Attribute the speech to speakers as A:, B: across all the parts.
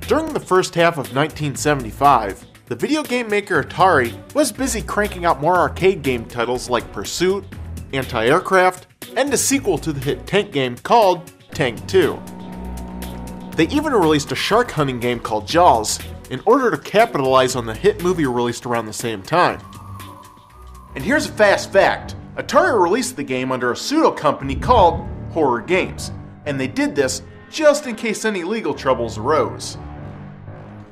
A: During the first half of 1975, the video game maker Atari was busy cranking out more arcade game titles like Pursuit, Anti-Aircraft, and a sequel to the hit tank game called Tank 2. They even released a shark hunting game called Jaws in order to capitalize on the hit movie released around the same time. And here's a fast fact: Atari released the game under a pseudo company called Horror Games, and they did this just in case any legal troubles arose.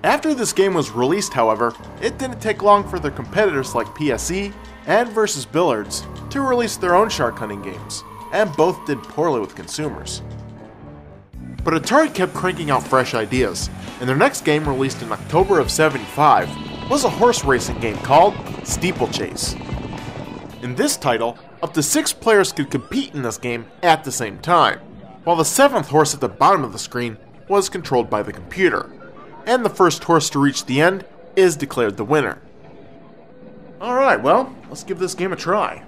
A: After this game was released, however, it didn't take long for their competitors like PSE and Versus Billiards to release their own shark hunting games, and both did poorly with consumers. But Atari kept cranking out fresh ideas, and their next game, released in October of '75, was a horse racing game called Steeplechase. In this title, up to 6 players could compete in this game at the same time, while the 7th horse at the bottom of the screen was controlled by the computer, and the first horse to reach the end is declared the winner. Alright, well, let's give this game a try.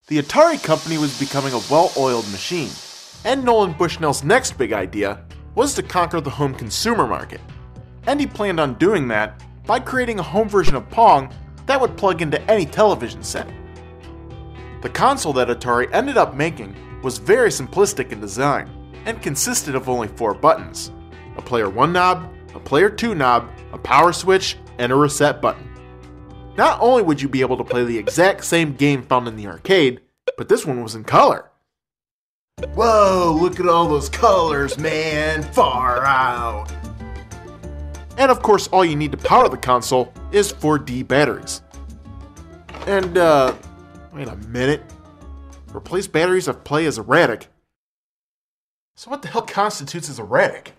A: The Atari company was becoming a well-oiled machine, and Nolan Bushnell's next big idea was to conquer the home consumer market. And he planned on doing that by creating a home version of Pong that would plug into any television set. The console that Atari ended up making was very simplistic in design, and consisted of only 4 buttons: a player 1 knob, a player 2 knob, a power switch, and a reset button. Not only would you be able to play the exact same game found in the arcade, but this one was in color. Whoa, look at all those colors, man, far out. And of course, all you need to power the console is 4D batteries. And, wait a minute. Replace batteries of play as erratic. So what the hell constitutes as erratic?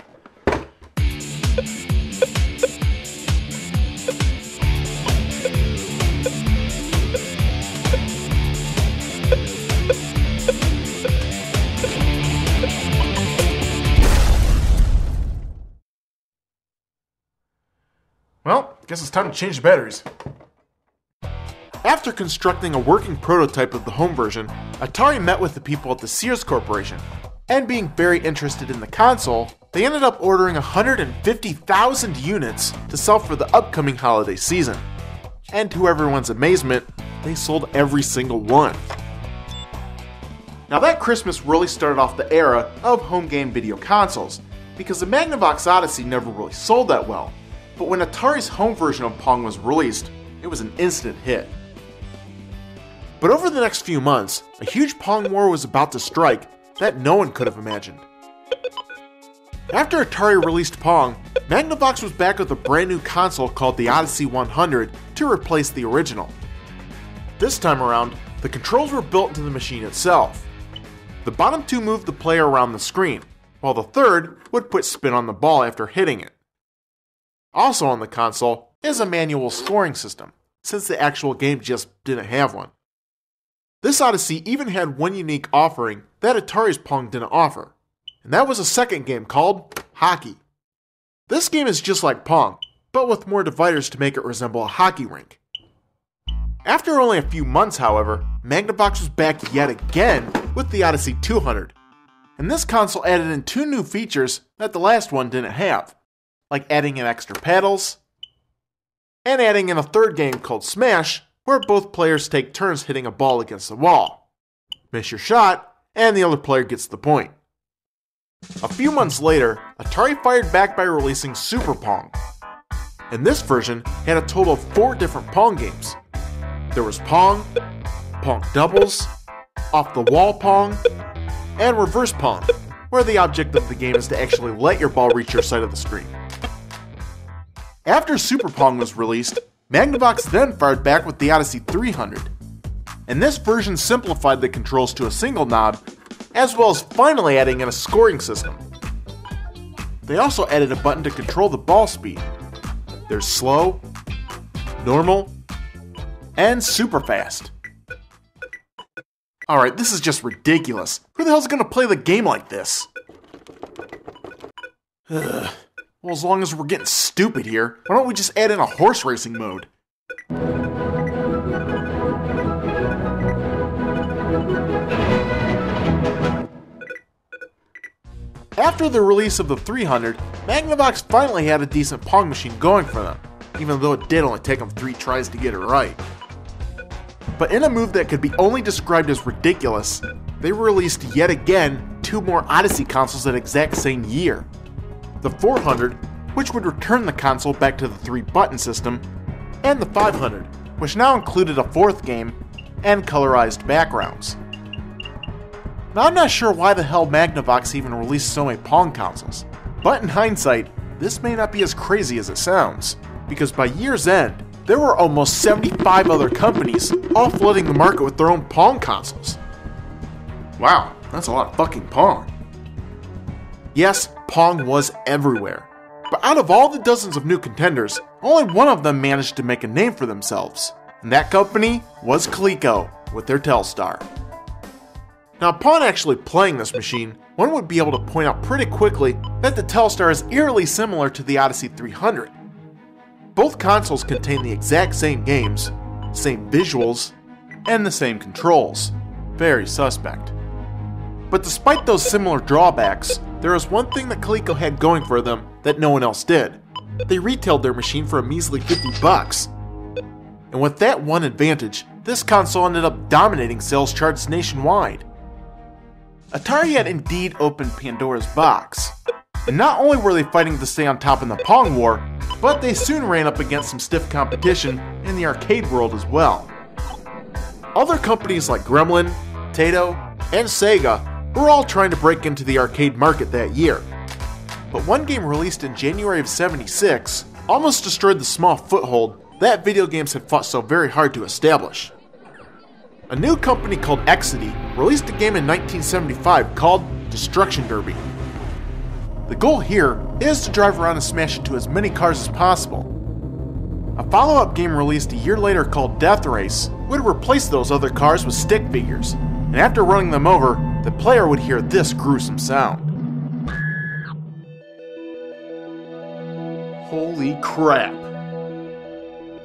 A: Well, guess it's time to change the batteries. After constructing a working prototype of the home version, Atari met with the people at the Sears Corporation, and being very interested in the console, they ended up ordering 150,000 units to sell for the upcoming holiday season. And to everyone's amazement, they sold every single one. Now that Christmas really started off the era of home game video consoles, because the Magnavox Odyssey never really sold that well. But when Atari's home version of Pong was released, it was an instant hit. But over the next few months, a huge Pong war was about to strike that no one could have imagined. After Atari released Pong, Magnavox was back with a brand new console called the Odyssey 100 to replace the original. This time around, the controls were built into the machine itself. The bottom 2 moved the player around the screen, while the third would put spin on the ball after hitting it. Also on the console is a manual scoring system, since the actual game just didn't have one. This Odyssey even had one unique offering that Atari's Pong didn't offer, and that was a second game called Hockey. This game is just like Pong, but with more dividers to make it resemble a hockey rink. After only a few months, however, Magnavox was back yet again with the Odyssey 200, and this console added in 2 new features that the last one didn't have, like adding in extra paddles, and adding in a third game called Smash, where both players take turns hitting a ball against the wall. Miss your shot, and the other player gets the point. A few months later, Atari fired back by releasing Super Pong, and this version had a total of 4 different Pong games. There was Pong, Pong doubles, off the wall Pong, and reverse Pong, where the object of the game is to actually let your ball reach your side of the screen. After Super Pong was released, Magnavox then fired back with the Odyssey 300, and this version simplified the controls to a single knob, as well as finally adding in a scoring system. They also added a button to control the ball speed. There's slow, normal, and super fast. Alright, this is just ridiculous. Who the hell's gonna play the game like this? Ugh. Well, as long as we're getting stupid here, why don't we just add in a horse racing mode? After the release of the 300, Magnavox finally had a decent Pong machine going for them, even though it did only take them 3 tries to get it right. But in a move that could be only described as ridiculous, they released yet again 2 more Odyssey consoles that exact same year. The 400, which would return the console back to the 3-button system, and the 500, which now included a 4th game and colorized backgrounds. Now I'm not sure why the hell Magnavox even released so many Pong consoles, but in hindsight, this may not be as crazy as it sounds, because by year's end, there were almost 75 other companies all flooding the market with their own Pong consoles. Wow, that's a lot of fucking Pong. Yes, Pong was everywhere, but out of all the dozens of new contenders, only one of them managed to make a name for themselves, and that company was Coleco with their Telstar. Now upon actually playing this machine, one would be able to point out pretty quickly that the Telstar is eerily similar to the Odyssey 300. Both consoles contain the exact same games, same visuals, and the same controls. Very suspect. But despite those similar drawbacks, there is one thing that Coleco had going for them that no one else did. They retailed their machine for a measly $50. And with that one advantage, this console ended up dominating sales charts nationwide. Atari had indeed opened Pandora's box. And not only were they fighting to stay on top in the Pong war, but they soon ran up against some stiff competition in the arcade world as well. Other companies like Gremlin, Taito, and Sega were all trying to break into the arcade market that year. But one game released in January of '76 almost destroyed the small foothold that video games had fought so very hard to establish. A new company called Exidy released a game in 1975 called Destruction Derby. The goal here is to drive around and smash into as many cars as possible. A follow-up game released a year later called Death Race would replace those other cars with stick figures, and after running them over, the player would hear this gruesome sound. Holy crap.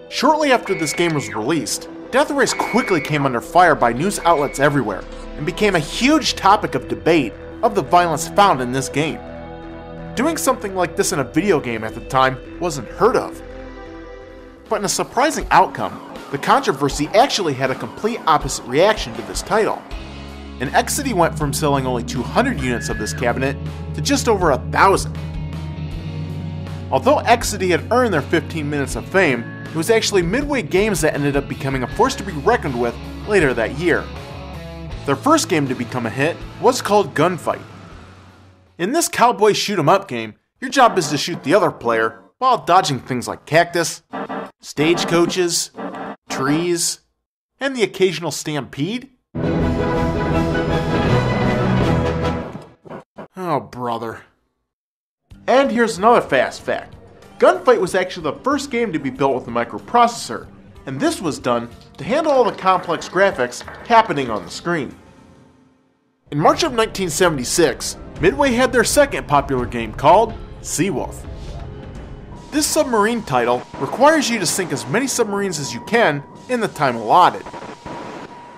A: Shortly after this game was released, Death Race quickly came under fire by news outlets everywhere, and became a huge topic of debate of the violence found in this game. Doing something like this in a video game at the time wasn't heard of. But in a surprising outcome, the controversy actually had a complete opposite reaction to this title. And Exidy went from selling only 200 units of this cabinet to just over 1,000. Although Exidy had earned their 15 minutes of fame, it was actually Midway Games that ended up becoming a force to be reckoned with later that year. Their first game to become a hit was called Gunfight. In this cowboy shoot-'em-up game, your job is to shoot the other player while dodging things like cactus, stagecoaches, trees, and the occasional stampede. Oh, brother. And here's another fast fact. Gunfight was actually the first game to be built with a microprocessor, and this was done to handle all the complex graphics happening on the screen. In March of 1976, Midway had their second popular game called Seawolf. This submarine title requires you to sink as many submarines as you can in the time allotted.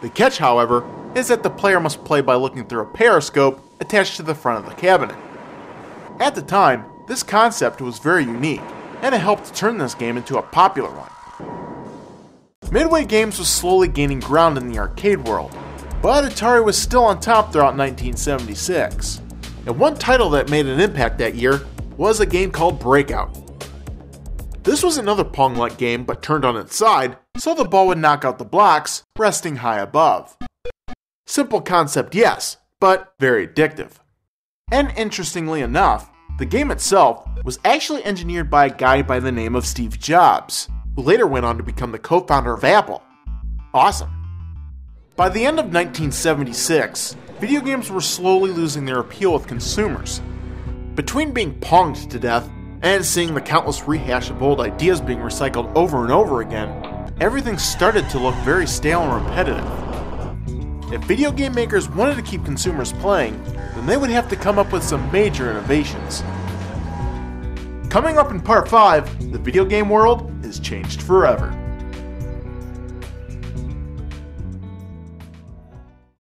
A: The catch, however, is that the player must play by looking through a periscope attached to the front of the cabinet. At the time, this concept was very unique, and it helped to turn this game into a popular one. Midway Games was slowly gaining ground in the arcade world, but Atari was still on top throughout 1976. And one title that made an impact that year was a game called Breakout. This was another Pong-like game but turned on its side, so the ball would knock out the blocks, resting high above. Simple concept, yes, but very addictive. And interestingly enough, the game itself was actually engineered by a guy by the name of Steve Jobs, who later went on to become the co-founder of Apple. Awesome. By the end of 1976, video games were slowly losing their appeal with consumers. Between being ponged to death and seeing the countless rehash of old ideas being recycled over and over again, everything started to look very stale and repetitive. If video game makers wanted to keep consumers playing, then they would have to come up with some major innovations. Coming up in part 5, the video game world is changed forever.